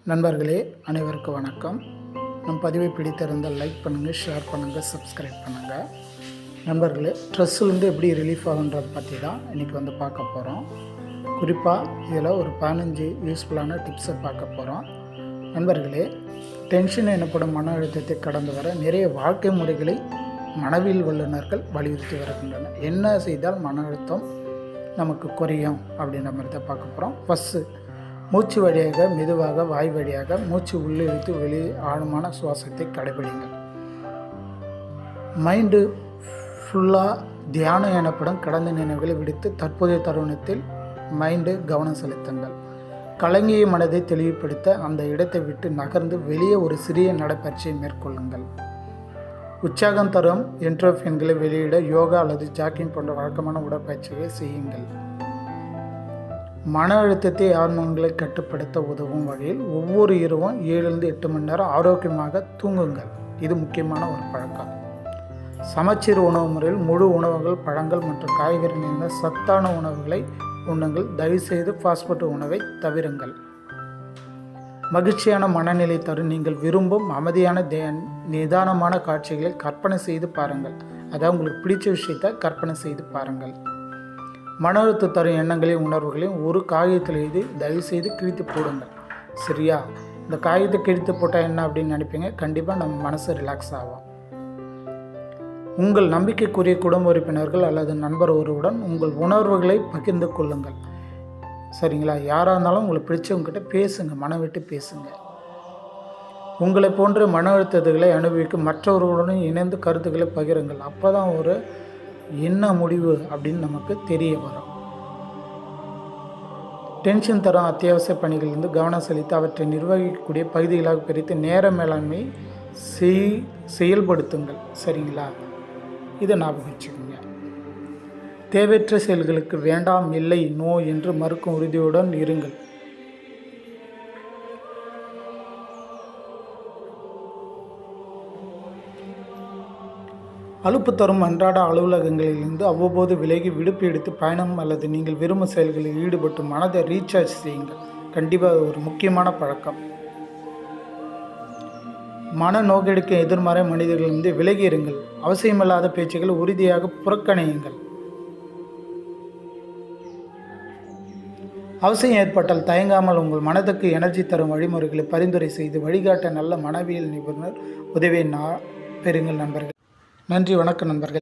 நண்பர்களே, அனைவருக்கும் வணக்கம். நம் பதிவை பிடித்திருந்தால் லைக் பண்ணுங்கள், ஷேர் பண்ணுங்கள், சப்ஸ்கிரைப் பண்ணுங்கள். நண்பர்களே, ஸ்ட்ரெஸ்ஸுலேருந்து எப்படி ரிலீஃப் ஆகுன்றதை பற்றி தான் இன்றைக்கி பார்க்க போகிறோம். குறிப்பாக இதில் ஒரு 15 யூஸ்ஃபுல்லான டிப்ஸை பார்க்க போகிறோம். நண்பர்களே, டென்ஷன் எனப்படும் மன அழுத்தத்தை கடந்து வர நிறைய வாழ்க்கை முறைகளை மனவியல் வல்லுநர்கள் வலியுறுத்தி வருகின்றன. என்ன செய்தால் மன அழுத்தம் நமக்கு குறையும் அப்படின்ற மாதிரி தான் பார்க்க போகிறோம். ஃபஸ்ட்டு, மூச்சு வழியாக மெதுவாக வாய் வழியாக மூச்சு உள்ளே இழுத்து வெளியே ஆழமான சுவாசத்தை கடைபிடிங்கள். மைண்டு ஃபுல்லாக தியானம் எனப்படும் கடந்த நினைவுகளை விடுத்து தற்போதைய தருணத்தில் மைண்டு கவனம் செலுத்துங்கள். கலங்கிய மனதை தெளிவுபடுத்த அந்த இடத்தை விட்டு நகர்ந்து வெளியே ஒரு சிறிய நடைப்பயிற்சியை மேற்கொள்ளுங்கள். உற்சாகம் தரும் என்ட்ரோஃபின்களை வெளியிட யோகா அல்லது ஜாக்கிங் போன்ற வழக்கமான உடற்பயிற்சிகளை செய்யுங்கள். மன அழுத்தத்தை ஹார்மோன்களை கட்டுப்படுத்த உதவும் வகையில் ஒவ்வொரு இரவும் 7-8 மணி நேரம் ஆரோக்கியமாக தூங்குங்கள். இது முக்கியமான ஒரு பழக்கம். சமச்சீர் உணவு முறையில் முழு உணவுகள், பழங்கள் மற்றும் காய்கறி நிறைந்த சத்தான உணவுகளை உண்ணுங்கள். தயவுசெய்து ஃபாஸ்ட்ஃபுட் உணவை தவிருங்கள். மகிழ்ச்சியான மனநிலை தரும் நீங்கள் விரும்பும் அமைதியான நிதானமான காட்சிகளை கற்பனை செய்து பாருங்கள். அதாவது உங்களுக்கு பிடிச்ச விஷயத்தை கற்பனை செய்து பாருங்கள். மன அழுத்தம் தரும் எண்ணங்களையும் உணர்வுகளையும் ஒரு காகிதத்தில் எழுதி தயவுசெய்து கிழித்து போடுங்கள். சரியா? இந்த காகிதத்தை கிழித்து போட்டால் என்ன அப்படின்னு நினைப்பீங்க. கண்டிப்பாக நம்ம மனசு ரிலாக்ஸ் ஆகும். உங்கள் நம்பிக்கைக்குரிய குடும்ப உறுப்பினர்கள் அல்லது நண்பர் ஒருவருடன் உங்கள் உணர்வுகளை பகிர்ந்து கொள்ளுங்கள். சரிங்களா? யாராக இருந்தாலும் உங்களுக்கு பிடிச்சவங்ககிட்ட பேசுங்க, மனம் விட்டு பேசுங்க. உங்களை போன்ற மன அழுத்தங்களை அனுபவிக்கும் மற்றவர்களுடன் இணைந்து கருத்துக்களை பகிருங்கள். அப்போ தான் ஒரு என்ன முடிவு அப்படின்னு நமக்கு தெரிய வரும். டென்ஷன் தரும் அத்தியாவசிய பணிகளிலிருந்து கவனம் செலுத்தி அவற்றை நிர்வகிக்கக்கூடிய பகுதிகளாக பிரித்து நேர மேலாண்மை செயல்படுத்துங்கள். சரிங்களா? இதை ஞாபகம் வச்சுக்கோங்க. தேவையற்ற செயல்களுக்கு வேண்டாம், இல்லை, நோ என்று மறுக்கும் உறுதியுடன் இருங்கள். அலுப்பு தரும் அன்றாட அலுவலகங்களிலிருந்து அவ்வப்போது விலகி விடுப்பு எடுத்து பயணம் அல்லது நீங்கள் விரும்பும் செயல்களில் ஈடுபட்டு மனதை ரீசார்ஜ் செய்யுங்கள். கண்டிப்பாக ஒரு முக்கியமான பழக்கம். மன நோக்கெடுக்க எதிர்மறை மனிதர்களிலிருந்து விலகி இருங்கள். அவசியமில்லாத பேச்சுக்களை உறுதியாக புறக்கணியுங்கள். அவசியம் ஏற்பட்டால் தயங்காமல் உங்கள் மனதுக்கு எனர்ஜி தரும் வழிமுறைகளை பரிந்துரை செய்து வழிகாட்ட நல்ல மனவியல் நிபுணர் உதவியை பெறுங்கள். நண்பர்கள், நன்றி, வணக்கம் நண்பர்கள்.